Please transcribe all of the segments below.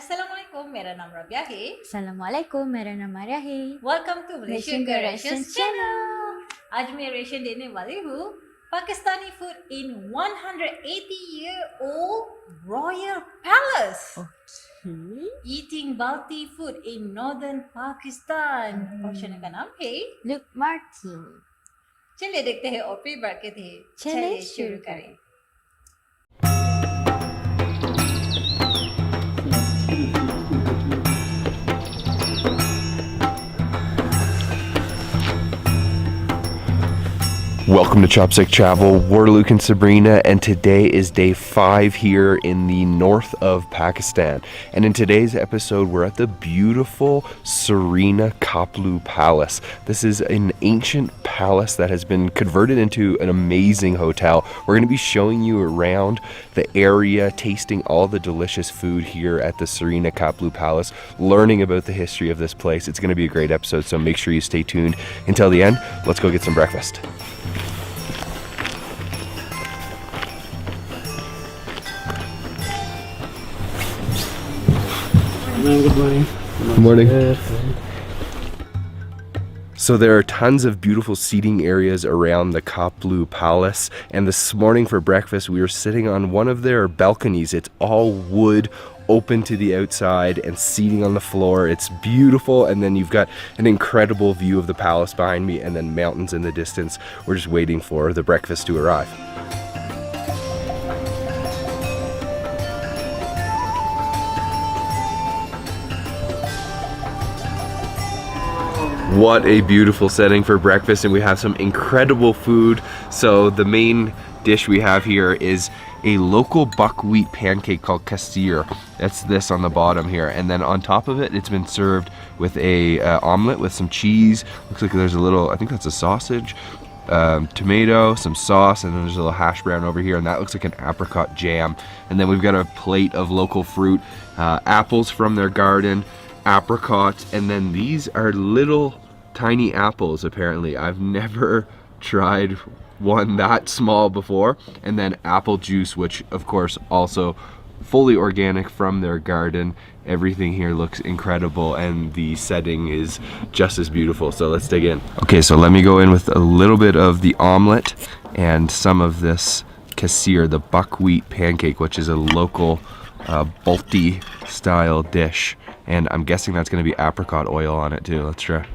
Assalamualaikum, मेरा नाम रबिया है. Assalamualaikum, मेरा नाम आर्या है. Welcome to Malaysian Malaysian channel. आज मैं रेशन देने वाली हूँ Pakistani food in 180-year-old royal palace. Okay. Eating Balti food in northern Pakistan. और चैनल का नाम है Luke Martin. चलिए देखते हैं और फिर बढ़ते हैं. चलिए शुरू करें. Welcome to Chopstick Travel. We're Luke and Sabrina, and today is day 5 here in the north of Pakistan. And in today's episode, we're at the beautiful Serena Khaplu Palace. This is an ancient palace that has been converted into an amazing hotel. We're going to be showing you around the area, tasting all the delicious food here at the Serena Khaplu Palace, learning about the history of this place. It's going to be a great episode, so make sure you stay tuned until the end. Let's go get some breakfast. Good morning. Good morning. So there are tons of beautiful seating areas around the Khaplu Palace, and this morning for breakfast we were sitting on one of their balconies. It's all wood, open to the outside, and seating on the floor. It's beautiful, and then you've got an incredible view of the palace behind me and then mountains in the distance. We're just waiting for the breakfast to arrive. What a beautiful setting for breakfast, and we have some incredible food. So the main dish we have here is a local buckwheat pancake called cuisine. That's this on the bottom here, and then on top of it, it's been served with a omelet with some cheese. Looks like there's a little, I think that's a sausage, tomato, some sauce, and then there's a little hash brown over here, and that looks like an apricot jam. And then we've got a plate of local fruit, apples from their garden, apricots, and then these are little tiny apples. Apparently I've never tried one that small before. And then apple juice, which of course also fully organic from their garden. Everything here looks incredible, and the setting is just as beautiful. So let's dig in. Okay, so let me go in with a little bit of the omelet and some of this cuisine, the buckwheat pancake, which is a local Balti style dish. And I'm guessing that's going to be apricot oil on it too. Let's try.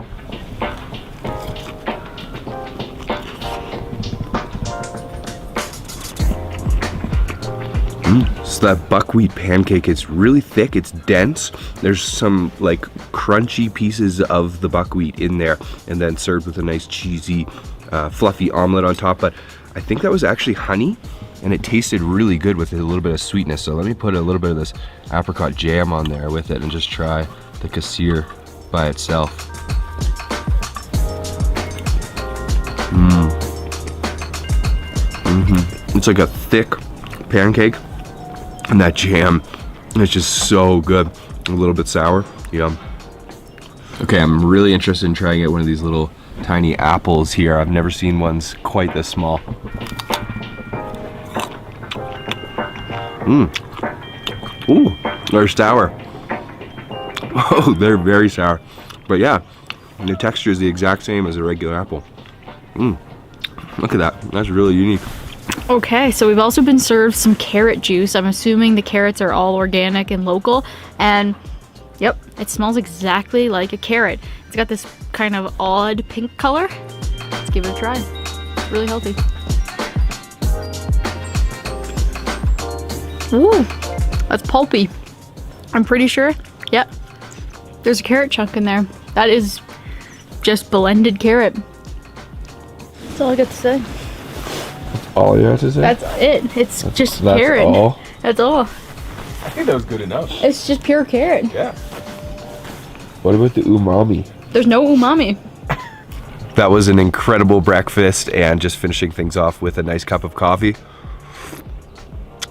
So that buckwheat pancake, it's really thick, it's dense. There's some like crunchy pieces of the buckwheat in there, and then served with a nice cheesy, fluffy omelet on top. But I think that was actually honey, and it tasted really good with a little bit of sweetness. So let me put a little bit of this apricot jam on there with it and just try the cuisine by itself. It's like a thick pancake, and that jam is just so good. A little bit sour, yum. Okay, I'm really interested in trying out one of these little tiny apples here. I've never seen ones quite this small. Ooh, they're sour. Oh, they're very sour. But yeah, the texture is the exact same as a regular apple. Look at that. That's really unique. Okay, so we've also been served some carrot juice. I'm assuming the carrots are all organic and local. And yep, it smells exactly like a carrot. It's got this kind of odd pink color. Let's give it a try. It's really healthy. Ooh, that's pulpy. I'm pretty sure, yep, there's a carrot chunk in there. That is just blended carrot. That's all I got to say. All you have to say? That's it. It's just that's carrot. All? That's all. I think that was good enough. It's just pure carrot. Yeah. What about the umami? There's no umami. That was an incredible breakfast, and just finishing things off with a nice cup of coffee.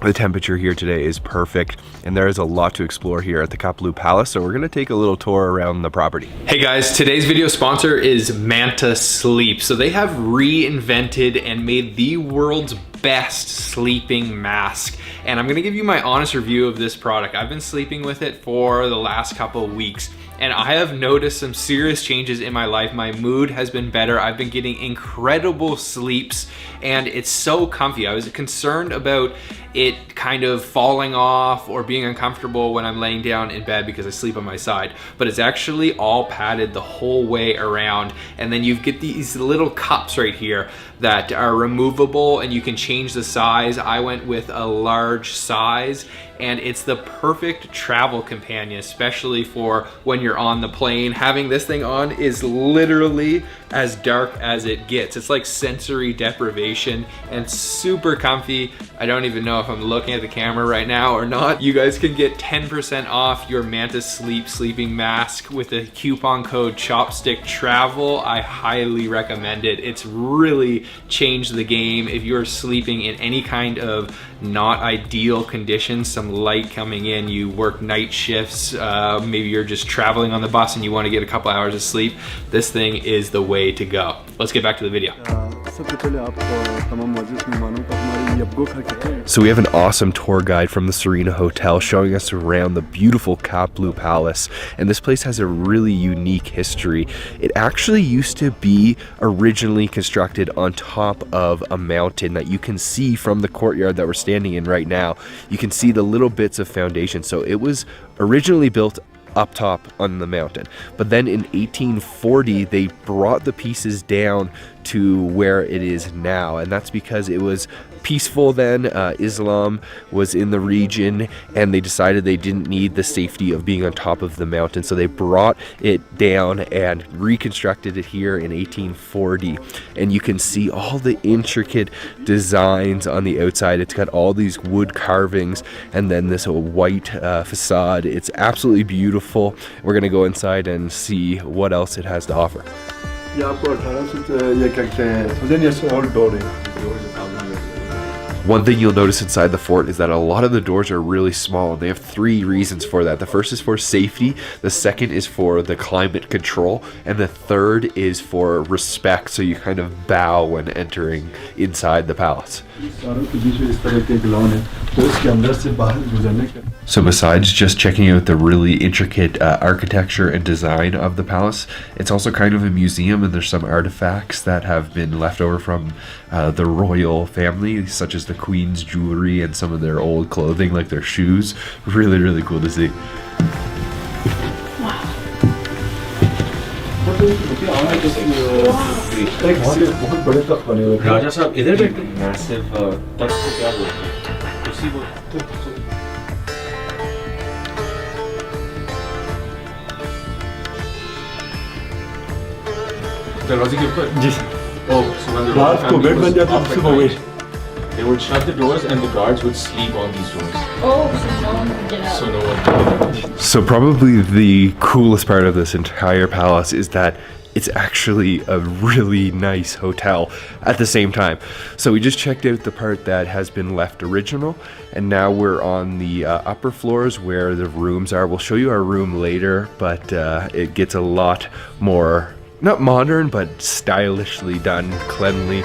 The temperature here today is perfect, and there is a lot to explore here at the Khaplu Palace, so we're going to take a little tour around the property. Hey guys, today's video sponsor is Manta Sleep. So they have reinvented and made the world's best sleeping mask. and I'm gonna give you my honest review of this product. I've been sleeping with it for the last couple of weeks, and I have noticed some serious changes in my life. My mood has been better. I've been getting incredible sleeps, and it's so comfy. I was concerned about it kind of falling off or being uncomfortable when I'm laying down in bed because I sleep on my side, but it's actually all padded the whole way around. And then you get these little cups right here that are removable and you can change the size. I went with a large size, and it's the perfect travel companion, especially for when you're on the plane. Having this thing on is literally as dark as it gets. It's like sensory deprivation and super comfy. I don't even know if I'm looking at the camera right now or not. You guys can get 10% off your Manta Sleep sleeping mask with the coupon code Chopstick Travel. I highly recommend it. It's really changed the game. If you're sleeping in any kind of not ideal conditions, some light coming in, you work night shifts, maybe you're just traveling on the bus and you want to get a couple hours of sleep, this thing is the way to go. Let's get back to the video. So we have an awesome tour guide from the Serena Hotel showing us around the beautiful Khaplu Palace, and this place has a really unique history. It actually used to be originally constructed on top of a mountain that you can see from the courtyard that we're standing in right now. You can see the little bits of foundation. So it was originally built up top on the mountain, but then in 1840 they brought the pieces down to where it is now, and that's because it was peaceful then. Islam was in the region, and they decided they didn't need the safety of being on top of the mountain, so they brought it down and reconstructed it here in 1840. And you can see all the intricate designs on the outside. It's got all these wood carvings and then this white facade. It's absolutely beautiful. We're gonna go inside and see what else it has to offer. One thing you'll notice inside the fort is that a lot of the doors are really small, and they have three reasons for that. The first is for safety, the second is for the climate control, and the third is for respect, so you kind of bow when entering inside the palace. So besides just checking out the really intricate architecture and design of the palace, it's also kind of a museum, and there's some artifacts that have been left over from the royal family, such as the queen's jewelry and some of their old clothing, like their shoes. Really, really cool to see. राजा साहब इधर बैठे massive तख्त को क्या बोलते हैं कुर्सी बोलते हैं दरवाजे के ऊपर जी oh so when the royal family was up at night, they would shut the doors and the guards would sleep on these doors. Oh, so no one can get out. So no one can get out. So probably the coolest part of this entire palace is that it's actually a really nice hotel at the same time. So we just checked out the part that has been left original, and now we're on the upper floors where the rooms are. We'll show you our room later, but it gets a lot more, not modern, but stylishly done, cleanly.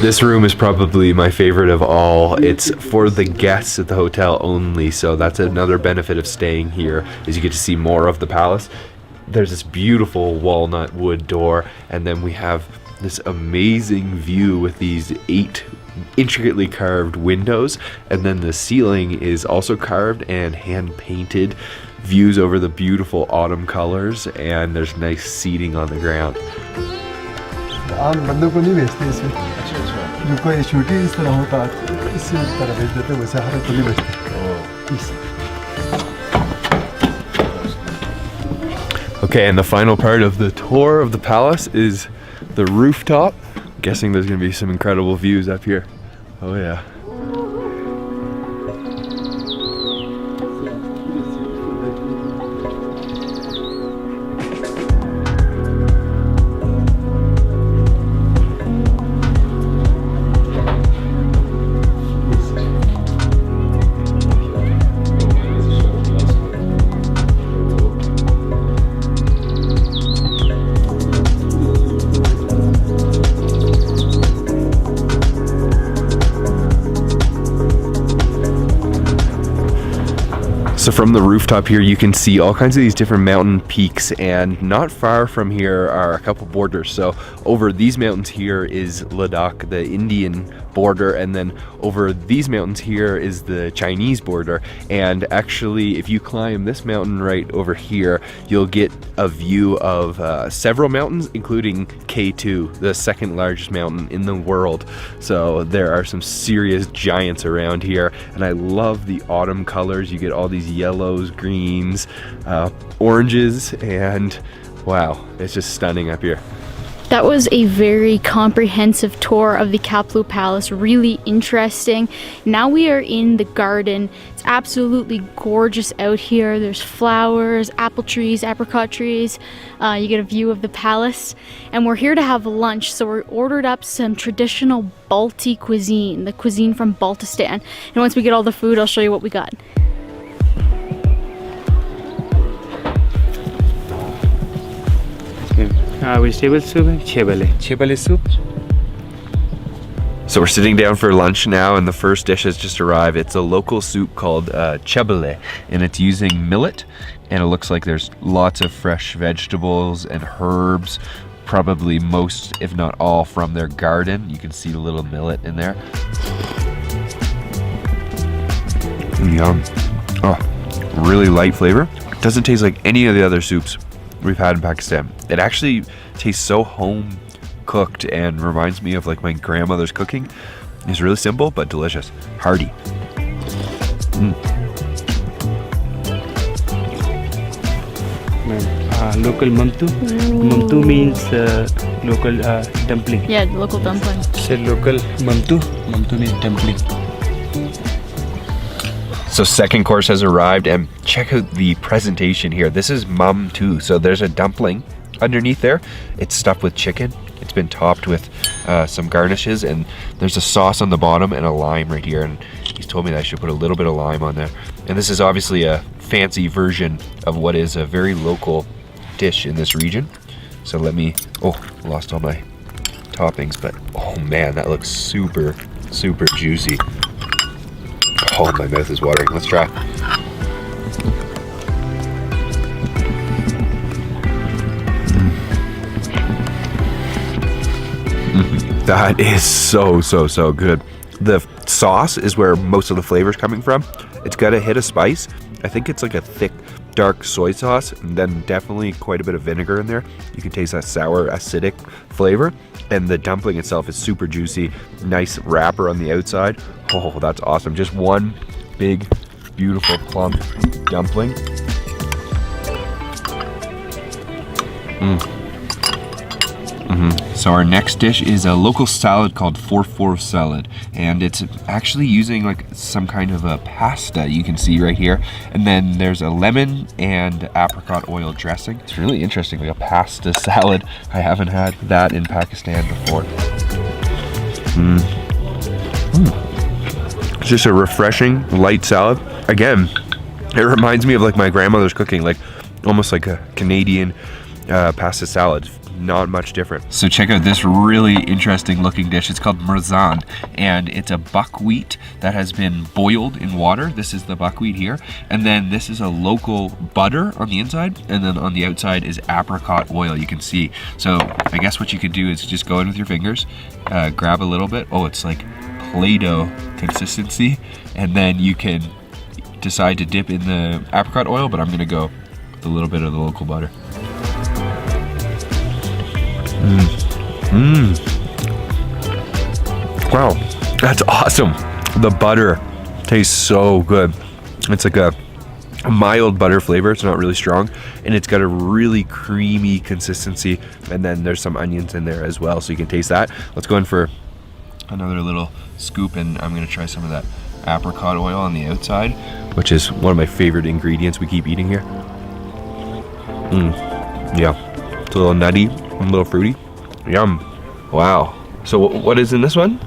This room is probably my favorite of all. It's for the guests at the hotel only, so that's another benefit of staying here, is you get to see more of the palace. There's this beautiful walnut wood door, and then we have this amazing view with these 8 intricately carved windows, and then the ceiling is also carved and hand painted. Views over the beautiful autumn colors, and there's nice seating on the ground. बंदों को नहीं भेजते इसमें जो कोई shooting इस तरह होता इसी तरह भेज देते वैसे हर को नहीं भेजते Okay, and the final part of the tour of the palace is the rooftop. I'm guessing there's going to be some incredible views up here. Oh yeah. So from the rooftop here, you can see all kinds of these different mountain peaks, and not far from here are a couple borders. So over these mountains here is Ladakh, the Indian border, and then over these mountains here is the Chinese border. And actually, if you climb this mountain right over here, you'll get a view of several mountains, including K2, the second largest mountain in the world. So there are some serious giants around here, and I love the autumn colors. You get all these yellows, greens, oranges, and wow, it's just stunning up here. That was a very comprehensive tour of the Khaplu Palace, really interesting. Now we are in the garden. It's absolutely gorgeous out here. There's flowers, apple trees, apricot trees. You get a view of the palace. And we're here to have lunch, so we ordered up some traditional Balti cuisine, the cuisine from Baltistan. And once we get all the food, I'll show you what we got. Vegetable soup and chebale soup. So we're sitting down for lunch now, and the first dish has just arrived. It's a local soup called chebale, and it's using millet, and it looks like there's lots of fresh vegetables and herbs, probably most, if not all, from their garden. You can see the little millet in there. Yum. Oh, really light flavor. Doesn't taste like any of the other soups we've had in Pakistan. It actually tastes so home cooked and reminds me of like my grandmother's cooking. It's really simple but delicious, hearty. Local mamtu. Mamtu means local dumpling. Yeah, local dumpling. Say local mamtu. Mamtu means dumpling. So second course has arrived, and check out the presentation here. This is mum too. So there's a dumpling underneath there. It's stuffed with chicken. It's been topped with some garnishes, and there's a sauce on the bottom and a lime right here. And he's told me that I should put a little bit of lime on there. And this is obviously a fancy version of what is a very local dish in this region. So let me, lost all my toppings, but oh man, that looks super, super juicy. Oh, my mouth is watering. Let's try. That is so good. The sauce is where most of the flavor is coming from. It's got a hit of spice. I think it's like a thick, dark soy sauce, and then definitely quite a bit of vinegar in there. You can taste that sour, acidic flavor. And the dumpling itself is super juicy. Nice wrapper on the outside. Oh, that's awesome. Just one big, beautiful, plump dumpling. So our next dish is a local salad called 4-4 salad, and it's actually using like some kind of a pasta you can see right here, and then there's a lemon and apricot oil dressing. It's really interesting, like a pasta salad. I haven't had that in Pakistan before. It's just a refreshing light salad. Again, it reminds me of like my grandmother's cooking, like almost like a Canadian pasta salad. Not much different. So check out this really interesting looking dish. It's called murzan, and it's a buckwheat that has been boiled in water. This is the buckwheat here, and then this is a local butter on the inside, and then on the outside is apricot oil, you can see. So I guess what you could do is just go in with your fingers, grab a little bit. Oh, it's like Play-Doh consistency, and then you can decide to dip in the apricot oil, but I'm gonna go with a little bit of the local butter. Wow, that's awesome. The butter tastes so good. It's like a mild butter flavor. It's not really strong, and it's got a really creamy consistency, and then there's some onions in there as well, so you can taste that. Let's go in for another little scoop, and I'm gonna try some of that apricot oil on the outside, which is one of my favorite ingredients we keep eating here. Yeah, it's a little nutty, a little fruity. Yum. Wow. So what is in this one?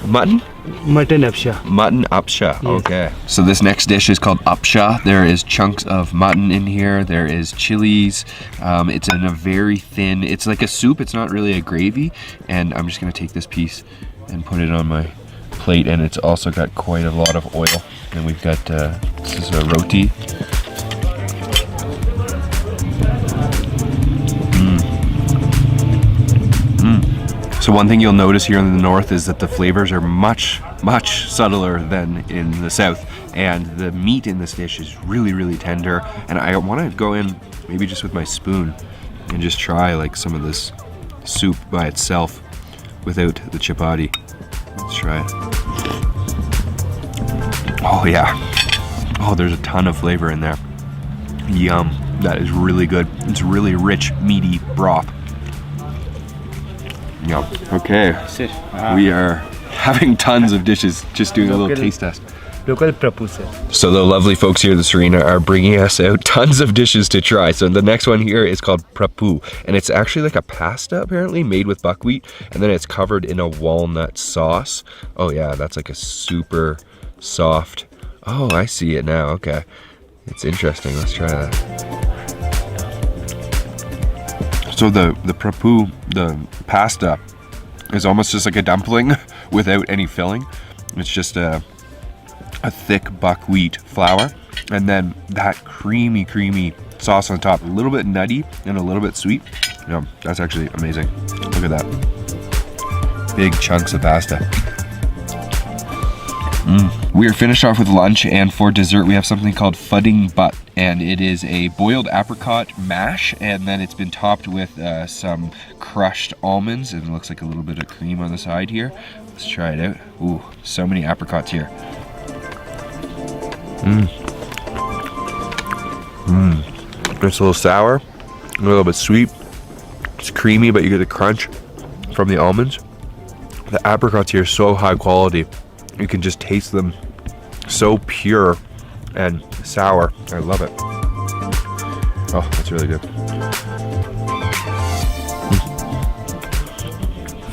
Mutton? Mutton apsha. Mutton apsha. Yes. Okay. So this next dish is called apsha. There is chunks of mutton in here. There is chilies. It's in a very thin, it's like a soup. It's not really a gravy. And I'm just gonna take this piece and put it on my plate, and it's also got quite a lot of oil. And we've got this is a roti. So one thing you'll notice here in the north is that the flavors are much subtler than in the south, and the meat in this dish is really tender. And I want to go in maybe just with my spoon and just try like some of this soup by itself without the chapati. Let's try it. Oh yeah. Oh, there's a ton of flavor in there. Yum. That is really good. It's really rich, meaty broth. Yum. Okay. We are having tons of dishes, just doing a little taste test. Local prapu, So the lovely folks here at the Serena are bringing us out tons of dishes to try. So the next one here is called prapu, and it's actually like a pasta apparently made with buckwheat, and then it's covered in a walnut sauce. Oh yeah, that's like a super soft. Oh, I see it now. Okay, it's interesting. Let's try that. So the prapu, the pasta, is almost just like a dumpling without any filling. It's just a thick buckwheat flour, and then that creamy sauce on top, a little bit nutty and a little bit sweet. Yeah, that's actually amazing. Look at that. Big chunks of pasta. We are finished off with lunch, and for dessert we have something called fudding butt, and it is a boiled apricot mash, and then it's been topped with some crushed almonds, and it looks like a little bit of cream on the side here. Let's try it out. Ooh, so many apricots here. It's a little sour, a little bit sweet. It's creamy, but you get the crunch from the almonds. The apricots here are so high quality. You can just taste them, so pure and sour. I love it. Oh, that's really good.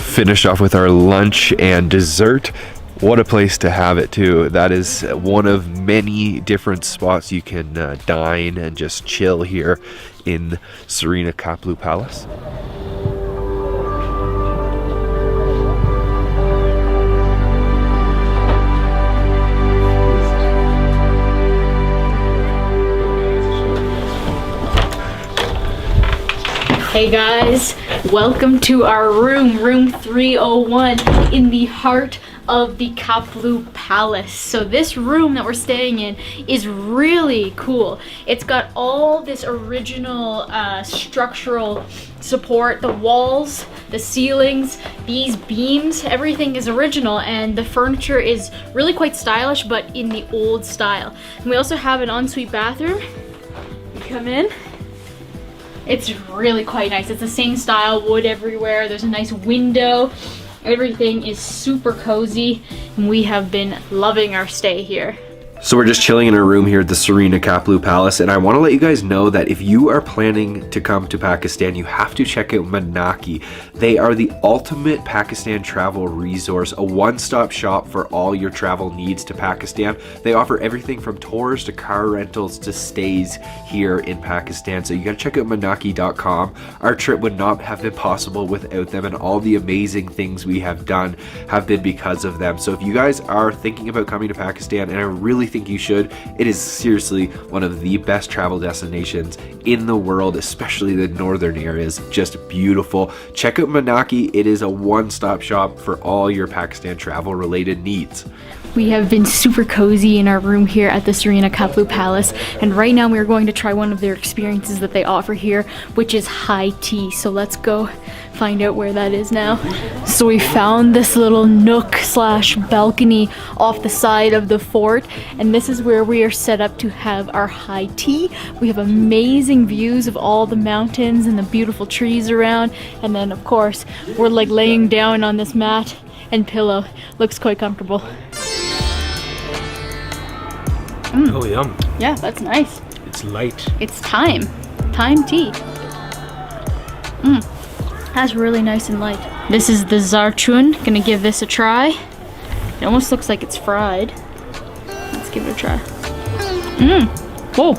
Finished off with our lunch and dessert. What a place to have it too. That is one of many different spots you can dine and just chill here in Serena Khaplu Palace. Hey guys, welcome to our room 301 in the heart of the Khaplu Palace. So this room that we're staying in is really cool. It's got all this original structural support, the walls, the ceilings, these beams, everything is original, and the furniture is really quite stylish but in the old style. And we also have an ensuite bathroom. You come in. It's really quite nice. It's the same style, wood everywhere. There's a nice window. Everything is super cozy, and we have been loving our stay here. So we're just chilling in our room here at the Serena Khaplu Palace, and I want to let you guys know that if you are planning to come to Pakistan, you have to check out Manaki. They are the ultimate Pakistan travel resource, a one-stop shop for all your travel needs to Pakistan. They offer everything from tours to car rentals to stays here in Pakistan, so you gotta check out manaki.com. Our trip would not have been possible without them, and all the amazing things we have done have been because of them. So if you guys are thinking about coming to Pakistan, and I really think you should, it is seriously one of the best travel destinations in the world, especially the northern areas. Just beautiful. Check out Manaki. It is a one-stop shop for all your Pakistan travel related needs. We have been super cozy in our room here at the Serena Khaplu Palace, and right now we are going to try one of their experiences that they offer here, which is high tea. So let's go find out where that is now. So we found this little nook slash balcony off the side of the fort, and this is where we are set up to have our high tea. We have amazing views of all the mountains and the beautiful trees around, and then of course we're like laying down on this mat and pillow. Looks quite comfortable. Oh, yum. Yeah, that's nice. It's light. It's thyme tea. That's really nice and light. This is the zarchun. Gonna give this a try. It almost looks like it's fried. Let's give it a try. Whoa,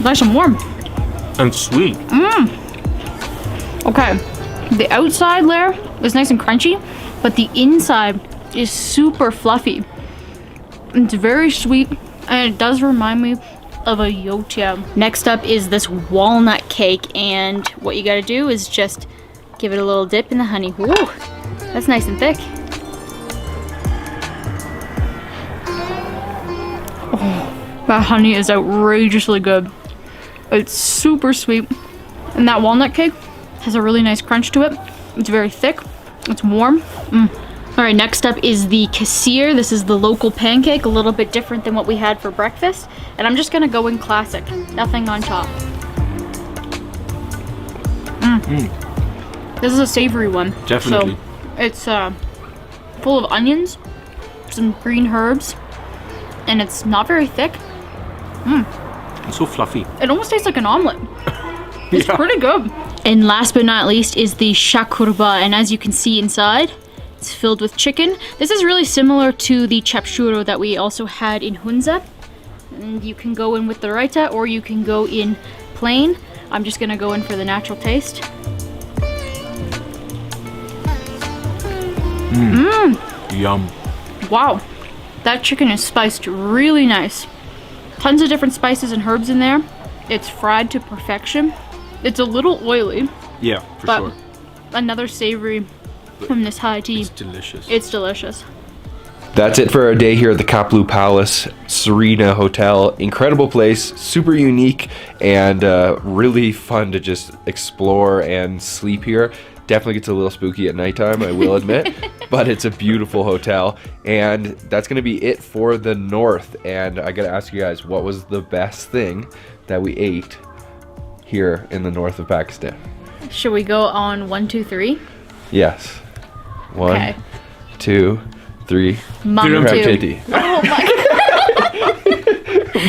nice and warm. And sweet. Okay, the outside layer is nice and crunchy, but the inside is super fluffy. It's very sweet, and it does remind me of a yotia. Next up is this walnut cake, and what you gotta do is just give it a little dip in the honey. Ooh, that's nice and thick. Oh, that honey is outrageously good. It's super sweet, and that walnut cake has a really nice crunch to it. It's very thick, it's warm. All right, next up is the kasir. This is the local pancake, a little bit different than what we had for breakfast. And I'm just gonna go in classic, nothing on top. This is a savory one. Definitely. So it's full of onions, some green herbs, and it's not very thick. It's so fluffy. It almost tastes like an omelet. It's Yeah. pretty good. And last but not least is the shakurba, and as you can see inside, it's filled with chicken. This is really similar to the chapshuro that we also had in Hunza. And you can go in with the raita or you can go in plain. I'm just gonna go in for the natural taste. Yum. Wow, that chicken is spiced really nice. Tons of different spices and herbs in there. It's fried to perfection. It's a little oily, Yeah, for but sure. another savory from this high tea. It's delicious. It's delicious. That's it for our day here at the Khaplu Palace Serena Hotel. Incredible place, super unique, and really fun to just explore and sleep here. Definitely gets a little spooky at nighttime, I will admit, but it's a beautiful hotel. And that's gonna be it for the north. And I gotta ask you guys, what was the best thing that we ate here in the north of Pakistan? Should we go on 1, 2, 3? Yes. One, Okay. 2, 3. Mum Dirham too. Titty. Oh my.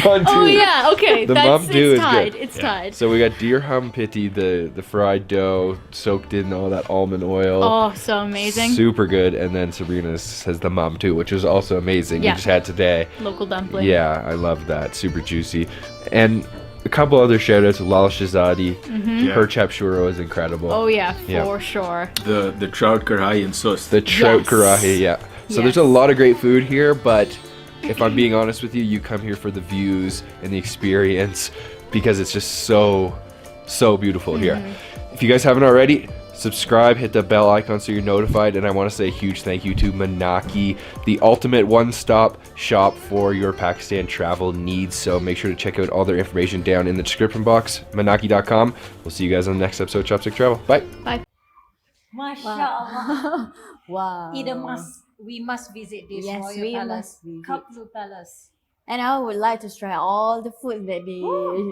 One, Oh two. yeah. Okay. The That's mum too it's is tied. good. It's tied. So we got dirham pitti, the fried dough soaked in all that almond oil. Oh, so amazing. Super good. And then Sabrina's has the mum too, which is also amazing. Yeah. We just had today. Local dumpling. Yeah, I love that. Super juicy. And a couple other shout outs. Lala Shahzadi. Her chapshuro is incredible. Oh yeah, Yeah. for sure. The trout karhai and sauce. The trout Yes. karahi, yeah. So there's a Yes. lot of great food here, but if I'm being honest with you, you come here for the views and the experience because it's just so beautiful here. If you guys haven't already, subscribe, hit the bell icon so you're notified, and I want to say a huge thank you to Manaki, the ultimate one-stop shop for your Pakistan travel needs. So make sure to check out all their information down in the description box, manaki.com. We'll see you guys on the next episode of Chopstick Travel. Bye. Masya Allah. Wow. We must visit this Yes, royal we palace. must visit. Khaplu Palace. And I would like to try all the food that they.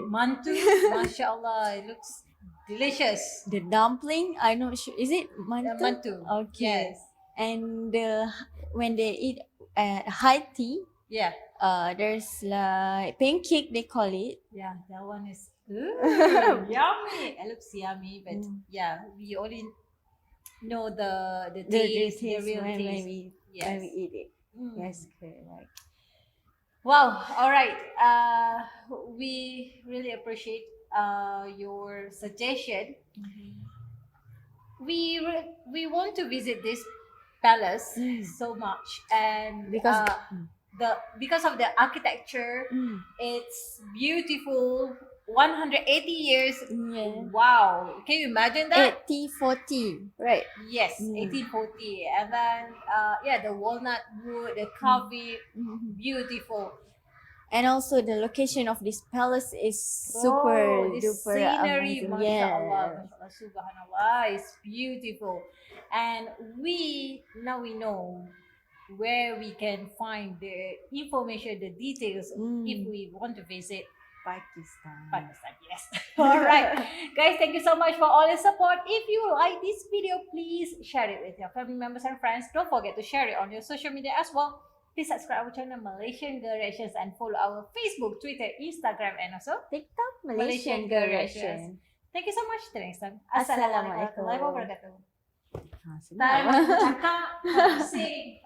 Mantu, Masya Allah, it looks delicious. The dumpling, I'm not sure. Is it manta? Mantu. Okay. Yes. And when they eat at high tea, Yeah. there's like pancake they call it. Yeah, that one is yummy. It looks yummy, but yeah, we only know the taste, the real when taste. we Yes. when we eat it. Mm. Yes, correct. Wow. All right. We really appreciate your suggestion. We want to visit this palace so much, and Because because of the architecture, it's beautiful. 180 years. yeah. Wow. Can you imagine that? 80-40, right? Yes, 1840. And then the walnut wood, the carving, beautiful. And also the location of this palace is super the duper scenery, amazing. mashallah, mashallah, subhanallah, it's beautiful. And now we know where we can find the information, the details if we want to visit Pakistan. Yes. All right, guys, thank you so much for all the support. If you like this video, please share it with your family members and friends. Don't forget to share it on your social media as well. Please subscribe our channel Malaysian Girl Reactions and follow our Facebook, Twitter, Instagram, and also TikTok Malaysian Girl Reactions. Thank you so much. Till next time. Assalamualaikum warahmatullahi wabarakatuh. Tayo magcakap, sing.